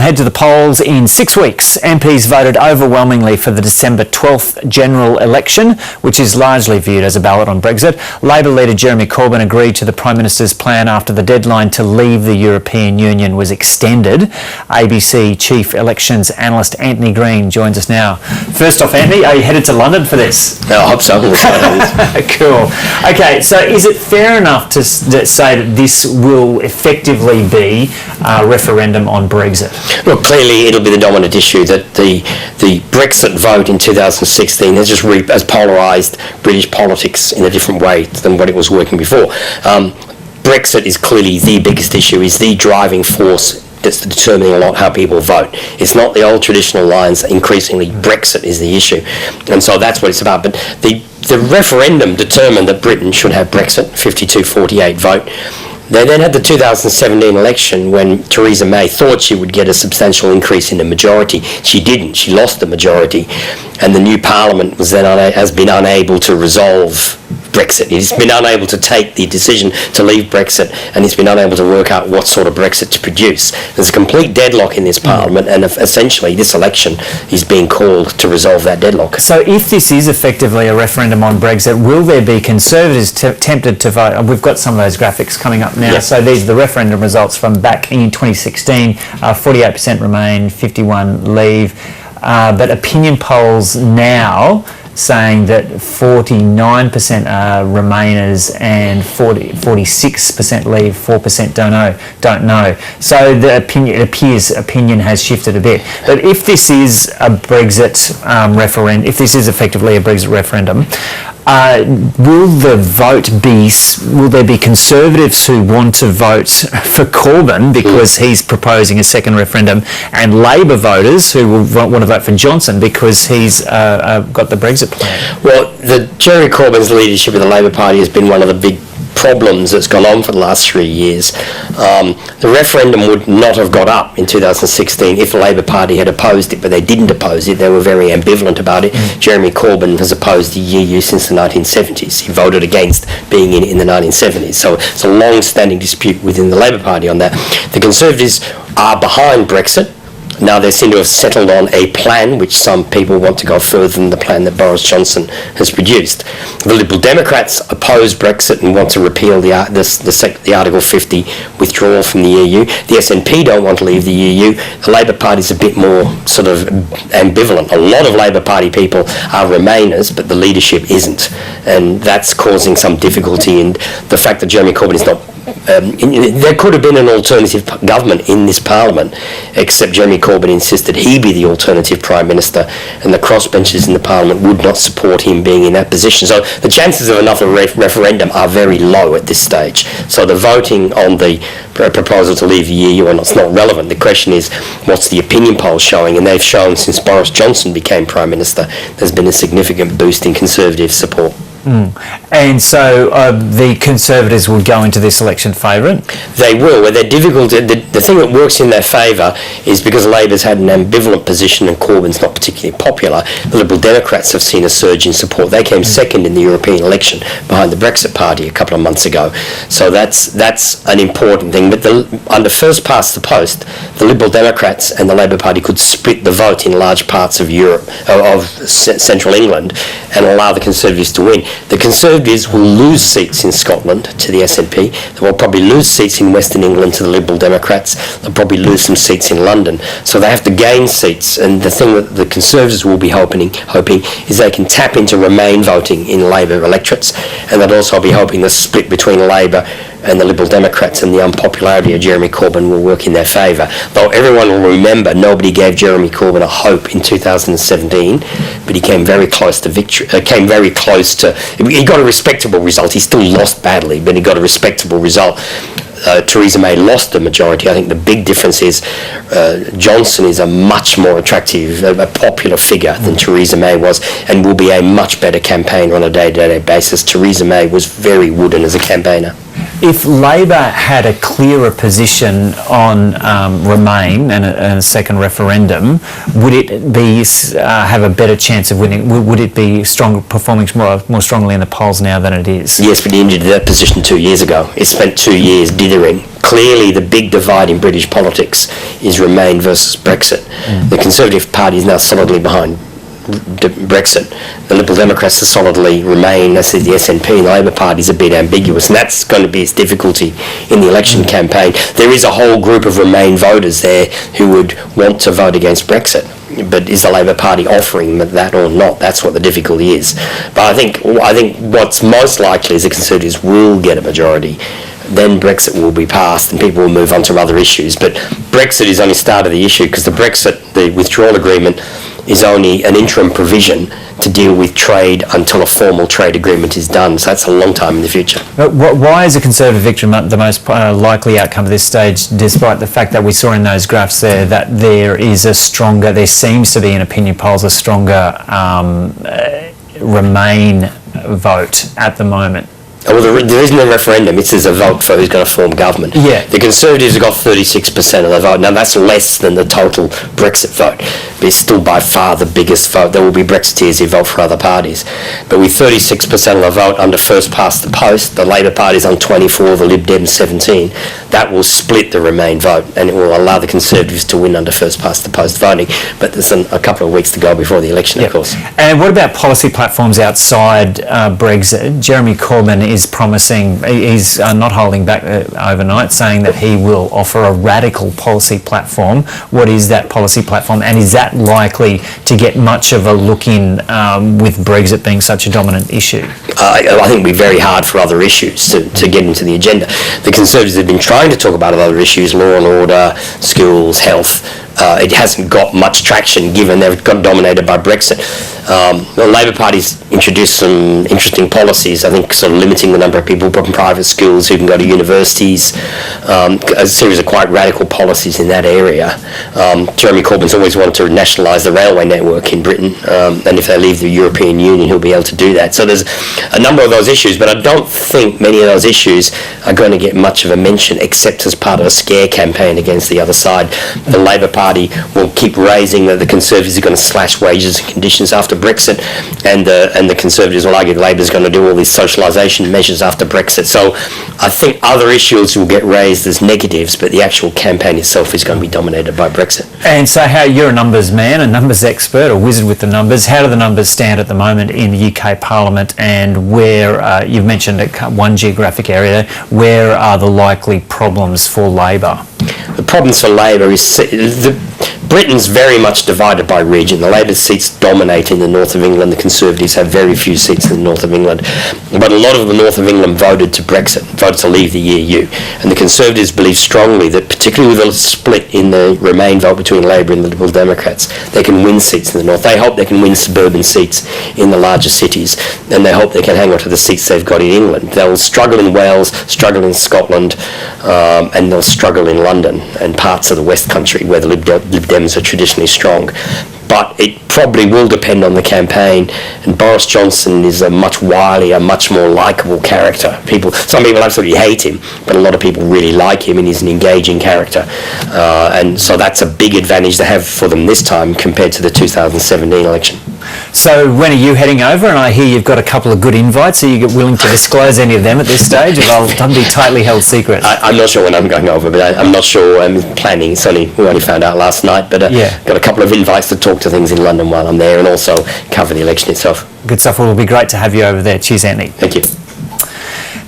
Head to the polls in 6 weeks. MPs voted overwhelmingly for the December 12th general election, which is largely viewed as a ballot on Brexit. Labor leader Jeremy Corbyn agreed to the Prime Minister's plan after the deadline to leave the European Union was extended. ABC Chief Elections Analyst Antony Green joins us now. First off, Antony, are you headed to London for this? I hope so. Cool. Okay, so is it fair enough to say that this will effectively be a referendum on Brexit? Well, clearly it'll be the dominant issue that the Brexit vote in 2016 has polarised British politics in a different way than what it was working before. Brexit is clearly the biggest issue, is the driving force that's determining a lot how people vote. It's not the old traditional lines. Increasingly, Brexit is the issue. And so that's what it's about. But the referendum determined that Britain should have Brexit, 52-48 vote. They then had the 2017 election when Theresa May thought she would get a substantial increase in the majority. She didn't. She lost the majority. And the new parliament was then has been unable to resolve Brexit. It's been unable to take the decision to leave Brexit, and it's been unable to work out what sort of Brexit to produce. There's a complete deadlock in this parliament, and essentially this election is being called to resolve that deadlock. So if this is effectively a referendum on Brexit, will there be Conservatives tempted to vote? We've got some of those graphics coming up now. Yep. So these are the referendum results from back in 2016. 48% Remain, 51% Leave. But opinion polls now saying that 49% are Remainers and 46% Leave, 4% don't know. So the opinion, it appears opinion has shifted a bit. But if this is a Brexit referendum, if this is effectively a Brexit referendum, will there be Conservatives who want to vote for Corbyn because he's proposing a second referendum, and Labor voters who will want to vote for Johnson because he's got the Brexit plan? Well, Jeremy Corbyn's leadership of the Labor Party has been one of the big problems that's gone on for the last 3 years. The referendum would not have got up in 2016 if the Labor Party had opposed it, but they didn't oppose it. They were very ambivalent about it. Jeremy Corbyn has opposed the EU since the 1970s. He voted against being in the 1970s. So it's a long-standing dispute within the Labor Party on that. The Conservatives are behind Brexit. Now they seem to have settled on a plan which some people want to go further than the plan that Boris Johnson has produced. The Liberal Democrats oppose Brexit and want to repeal the Article 50 withdrawal from the EU. The SNP don't want to leave the EU. The Labor Party's a bit more sort of ambivalent. A lot of Labor Party people are Remainers, but the leadership isn't. And that's causing some difficulty in the fact that Jeremy Corbyn is not there could have been an alternative government in this parliament, except Jeremy Corbyn insisted he be the alternative Prime Minister, and the crossbenchers in the parliament would not support him being in that position. So the chances of another referendum are very low at this stage. So the voting on the proposal to leave the EU or not, it's not relevant. The question is, what's the opinion polls showing? And they've shown since Boris Johnson became Prime Minister, there's been a significant boost in Conservative support. And so the Conservatives will go into this election favourite? They will. Well, they're difficult. The thing that works in their favour is because Labor's had an ambivalent position and Corbyn's not particularly popular, the Liberal Democrats have seen a surge in support. They came second in the European election behind the Brexit Party a couple of months ago. So that's an important thing. But under first past the post, the Liberal Democrats and the Labour Party could split the vote in large parts of Europe, of central England, and allow the Conservatives to win. The Conservatives will lose seats in Scotland to the SNP. They will probably lose seats in Western England to the Liberal Democrats. They'll probably lose some seats in London. So they have to gain seats. And the thing that the Conservatives will be hoping is they can tap into Remain voting in Labor electorates. And they'll also be hoping the split between Labor and the Liberal Democrats and the unpopularity of Jeremy Corbyn will work in their favour. Though everyone will remember nobody gave Jeremy Corbyn a hope in 2017, but he came very close to victory. He got a respectable result. He still lost badly, but he got a respectable result. Theresa May lost the majority. I think the big difference is Johnson is a much more attractive, a popular figure than Theresa May was, and will be a much better campaigner on a day-to-day basis. Theresa May was very wooden as a campaigner. If Labor had a clearer position on Remain and a second referendum, would it be have a better chance of winning? Would it be performing more strongly in the polls now than it is? Yes, but it ended that position 2 years ago. It spent 2 years dithering. Clearly, the big divide in British politics is Remain versus Brexit. The Conservative Party is now solidly behind Brexit. The Liberal Democrats are solidly Remain. That's the SNP, and the Labor Party is a bit ambiguous, and that's going to be its difficulty in the election campaign. There is a whole group of Remain voters there who would want to vote against Brexit. But is the Labor Party offering that or not? That's what the difficulty is. But I think what's most likely is the Conservatives will get a majority. Then Brexit will be passed and people will move on to other issues. But Brexit is only start of the issue, because the withdrawal agreement is only an interim provision to deal with trade until a formal trade agreement is done. So that's a long time in the future. But why is a Conservative victory the most likely outcome at this stage, despite the fact that we saw in those graphs there that there seems to be in opinion polls a stronger Remain vote at the moment? Well, there isn't a referendum. It's a vote for who's going to form government. Yeah. The Conservatives have got 36% of the vote. Now, that's less than the total Brexit vote, but it's still by far the biggest vote. There will be Brexiteers who vote for other parties. But with 36% of the vote under first past the post, the Labor Party's on 24, the Lib Dems 17, that will split the Remain vote, and it will allow the Conservatives to win under first past the post voting. But there's a couple of weeks to go before the election, of course. And what about policy platforms outside Brexit? Jeremy Corbyn is promising, he's not holding back overnight, saying that he will offer a radical policy platform. What is that policy platform, and is that likely to get much of a look in with Brexit being such a dominant issue? I think it will be very hard for other issues to get into the agenda. The Conservatives have been trying to talk about other issues, law and order, schools, health. It hasn't got much traction given they've got dominated by Brexit. The Labor Party's introduced some interesting policies, I think, sort of limiting the number of people from private schools who can go to universities, a series of quite radical policies in that area. Jeremy Corbyn's always wanted to nationalise the railway network in Britain, and if they leave the European Union, he'll be able to do that. So there's a number of those issues, but I don't think many of those issues are going to get much of a mention, except as part of a scare campaign against the other side. The Labor Party will keep raising that the Conservatives are going to slash wages and conditions after Brexit, and the Conservatives will argue Labor's going to do all these socialisation measures after Brexit. So I think other issues will get raised as negatives, but the actual campaign itself is going to be dominated by Brexit. And so you're a numbers man, a numbers expert, a wizard with the numbers. How do the numbers stand at the moment in the UK Parliament, and where, you've mentioned one geographic area, where are the likely problems for Labor? The problems for Labor is Britain's very much divided by region. The Labor seats dominate in the north of England. The Conservatives have very few seats in the north of England. But a lot of the north of England voted to Brexit, voted to leave the EU. And the Conservatives believe strongly that, particularly with a split in the Remain vote between Labor and the Liberal Democrats, they can win seats in the north. They hope they can win suburban seats in the larger cities, and they hope they can hang on to the seats they've got in England. They'll struggle in Wales, struggle in Scotland, and they'll struggle in London and parts of the West Country where the Lib Dems are traditionally strong. But it probably will depend on the campaign, and Boris Johnson is a much wilier, much more likeable character. Some people absolutely hate him, but a lot of people really like him, and he's an engaging character. And so that's a big advantage they have for them this time compared to the 2017 election. So when are you heading over? And I hear you've got a couple of good invites. Are you willing to disclose any of them at this stage, or they'll be tightly held secret? I'm not sure when I'm going over, but I'm not sure. I'm planning. We only found out last night, but got a couple of invites to talk to things in London while I'm there, and also cover the election itself. Good stuff. Well, it'll be great to have you over there. Cheers, Anthony. Thank you.